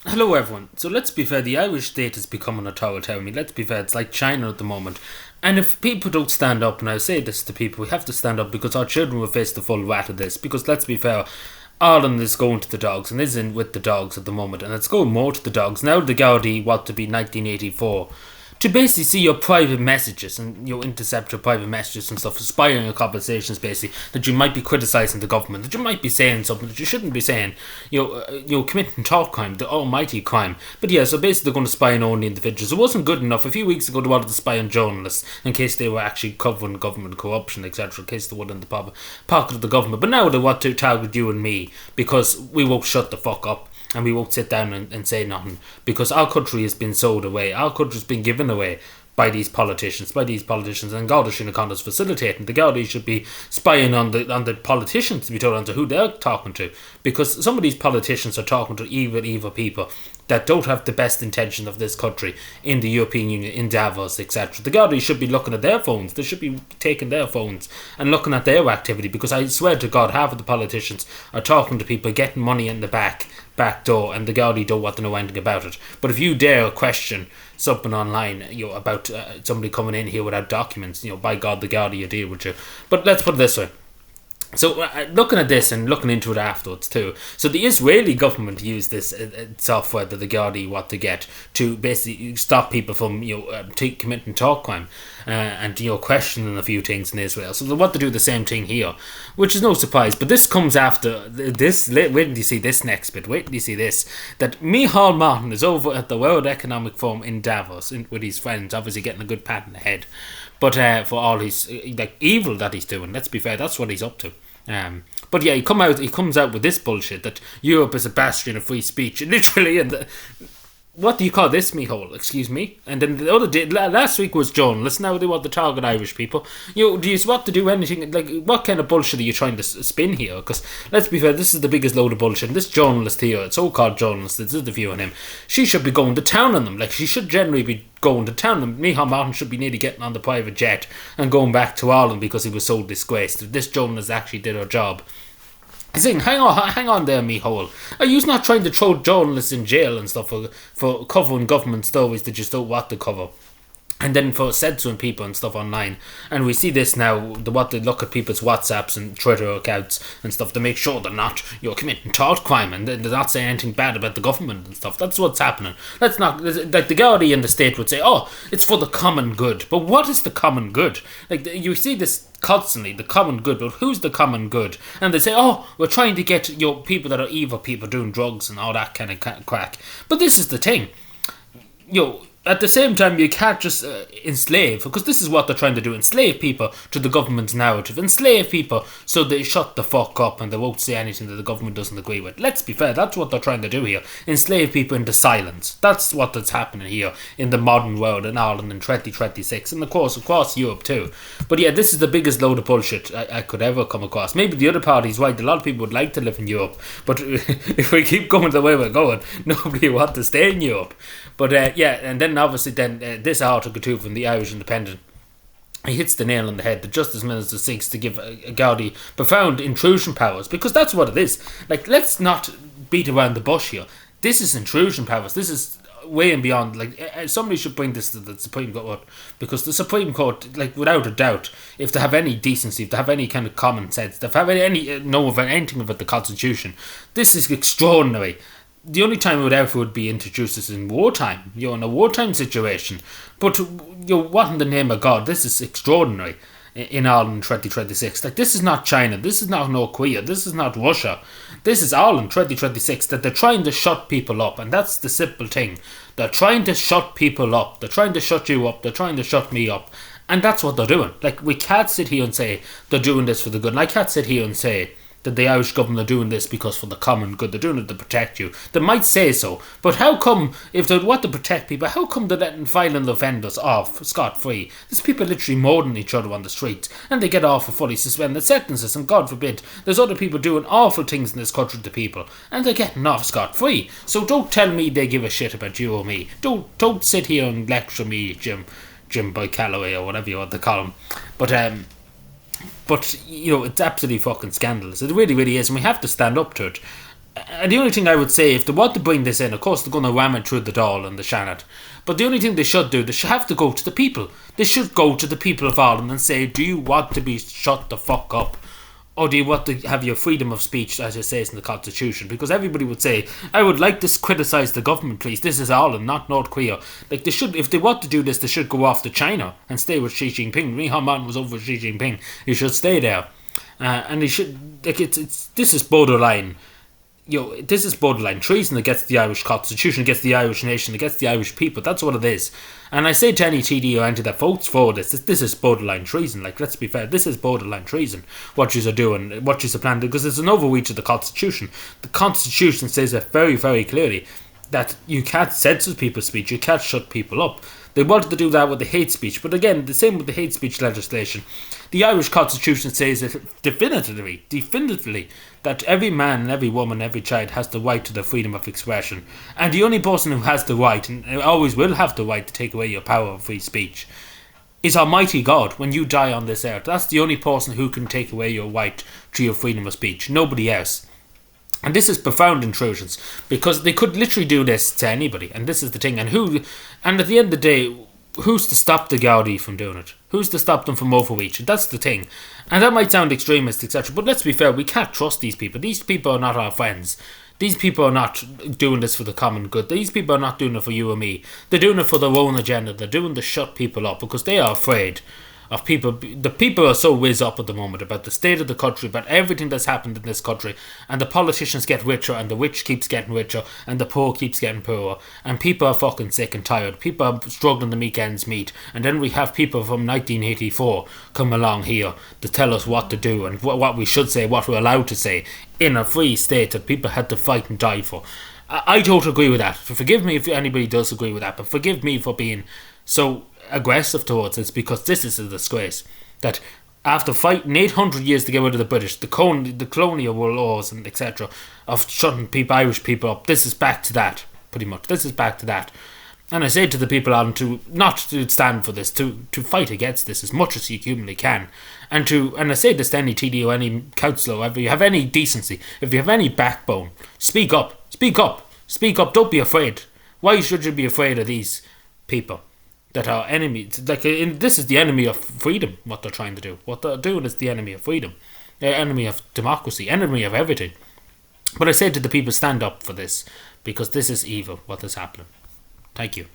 Hello, everyone. So let's be fair, the Irish state is becoming authoritarian. Let's be fair, it's like China at the moment. And if people don't stand up, and I say this to people, we have to stand up because our children will face the full wrath of this. Because let's be fair, Ireland is going to the dogs and is in with the dogs at the moment, and it's going more to the dogs. Now the Gardaí want to be 1984 to basically see your private messages and intercept your private messages and stuff, spying your conversations, basically that you might be criticising the government, that you might be saying something that you shouldn't be saying, committing thought crime, the almighty crime. But yeah, so basically they're going to spy on only individuals. It wasn't good enough. A few weeks ago they wanted to spy on journalists in case they were actually covering government corruption, etc., in case they were in the pocket of the government. But now they want to target you and me because we won't shut the fuck up. And we won't sit down and say nothing because our country has been sold away. Our country's been given away by these politicians, and Garda Síochána is facilitating. The Garda should be spying on the politicians, to be told, on to who they're talking to, because some of these politicians are talking to evil people that don't have the best intention of this country in the European Union, in Davos, etc. The Garda should be looking at their phones. They should be taking their phones and looking at their activity, because I swear to God, half of the politicians are talking to people, getting money in the back door, and the Garda don't want to know anything about it. But if you dare question something online, about somebody coming in here without documents, by God, the Garda will deal with you. But let's put it this way. So looking at this and looking into it afterwards too. So the Israeli government used this software that the Gardaí want to get to basically stop people from committing talk crime and questioning a few things in Israel. So they want to do the same thing here, which is no surprise. But this comes after this. Wait till you see this next bit. Wait till you see this. That Micheál Martin is over at the World Economic Forum in Davos with his friends, obviously getting a good pat on the head. But for all his evil that he's doing, let's be fair, that's what he's up to. But yeah, he comes out with this bullshit that Europe is a bastion of free speech, literally. And what do you call this, Micheál? Excuse me. And then the other day, last week was journalists. Now they want to target Irish people. Do you want to do anything? Like, what kind of bullshit are you trying to spin here? Because let's be fair, this is the biggest load of bullshit. And this journalist here, so-called journalist that's interviewing him, she should be going to town on them. Like, she should generally be going to town. And Micheál Martin should be nearly getting on the private jet and going back to Ireland because he was so disgraced. This journalist actually did her job. I think, hang on there, Micheál. Are you not trying to throw journalists in jail and stuff for covering government stories that you don't want to cover? And then for censoring people and stuff online. And we see this now, what they look at people's WhatsApps and Twitter accounts and stuff to make sure they're not committing thought crime and they're not saying anything bad about the government and stuff. That's what's happening. That's not, like the Gardaí in the state would say, oh, it's for the common good. But what is the common good? Like, you see this constantly, the common good, but who's the common good? And they say, oh, we're trying to get people that are evil, people doing drugs and all that kind of crack. But this is the thing. At the same time, you can't just enslave, because this is what they're trying to do, enslave people to the government's narrative, enslave people so they shut the fuck up and they won't say anything that the government doesn't agree with. Let's be fair, that's what they're trying to do here, enslave people into silence. That's that's happening here in the modern world in Ireland in 2026, and of course across Europe too. But yeah, this is the biggest load of bullshit I could ever come across. Maybe the other party's right, a lot of people would like to live in Europe, but if we keep going the way we're going, nobody will want to stay in Europe. But and then obviously this article too from the Irish Independent, he hits the nail on the head. The Justice Minister seeks to give Gardaí profound intrusion powers, because that's what it is. Like, let's not beat around the bush here. This is intrusion powers. This is way and beyond. Like, somebody should bring this to the Supreme Court, because the Supreme Court, like, without a doubt, if they have any decency, if they have any kind of common sense, if they have any know about anything about the Constitution, this is extraordinary. The only time it would ever would be introduced is in wartime, in a wartime situation. But, what in the name of God, this is extraordinary in Ireland 2026. Like, this is not China, this is not North Korea, this is not Russia. This is Ireland 2026, that they're trying to shut people up, and that's the simple thing. They're trying to shut people up, they're trying to shut you up, they're trying to shut me up. And that's what they're doing. Like, we can't sit here and say they're doing this for the good. And I can't sit here and say that the Irish government are doing this because for the common good, they're doing it to protect you. They might say so, but how come, if they want to protect people, how come they're letting violent offenders off scot-free? There's people literally murdering each other on the streets, and they get off for fully suspended sentences, and God forbid, there's other people doing awful things in this country to people, and they're getting off scot-free. So don't tell me they give a shit about you or me. Don't sit here and lecture me, Jim Boy Calloway, or whatever you want to call him. But it's absolutely fucking scandalous. It really, really is, and we have to stand up to it. And the only thing I would say, if they want to bring this in, of course they're going to ram it through the Dáil and the Shannon. But the only thing they should do, they should have to go to the people. They should go to the people of Ireland and say, do you want to be shut the fuck up? Or do you want to have your freedom of speech, as it says in the Constitution? Because everybody would say, I would like to criticise the government, please. This is Ireland, not North Korea. Like, they should, if they want to do this, they should go off to China and stay with Xi Jinping. Michal Martin was over with Xi Jinping. He should stay there. And he should, like, this is borderline. This is borderline treason against the Irish Constitution, against the Irish nation, against the Irish people. That's what it is. And I say to any TD or anti that votes for this is borderline treason. Like, let's be fair, this is borderline treason, what you are doing, what you are planning, because it's an overreach of the Constitution. The Constitution says it very, very clearly that you can't censor people's speech, you can't shut people up. They wanted to do that with the hate speech, but again, the same with the hate speech legislation. The Irish Constitution says it definitively, that every man and every woman, every child has the right to the freedom of expression. And the only person who has the right, and always will have the right to take away your power of free speech, is Almighty God when you die on this earth. That's the only person who can take away your right to your freedom of speech. Nobody else. And this is profound intrusions, because they could literally do this to anybody, and this is the thing. And at the end of the day, who's to stop the Gardaí from doing it? Who's to stop them from overreach? And that's the thing. And that might sound extremist, etc., but let's be fair, we can't trust these people. These people are not our friends. These people are not doing this for the common good. These people are not doing it for you and me. They're doing it for their own agenda. They're doing to shut people up because they are afraid of people. The people are so whiz up at the moment about the state of the country, about everything that's happened in this country, and the politicians get richer, and the rich keeps getting richer, and the poor keeps getting poorer, and people are fucking sick and tired. People are struggling to make ends meet, and then we have people from 1984 come along here to tell us what to do and what we should say, what we're allowed to say in a free state that people had to fight and die for. I don't agree with that. Forgive me if anybody does agree with that, but forgive me for being so aggressive towards this, because this is a disgrace that after fighting 800 years to get rid of the British, the colonial laws and etc. of shutting Irish people up, this is back to that, pretty much. This is back to that. And I say to the people on to not to stand for this, to fight against this as much as you humanly can. And I say this to any TD or any councillor, if you have any decency, if you have any backbone, speak up, don't be afraid. Why should you be afraid of these people that are enemies? This is the enemy of freedom, what they're trying to do. What they're doing is the enemy of freedom, the enemy of democracy, enemy of everything. But I say to the people, stand up for this, because this is evil, what is happening. Thank you.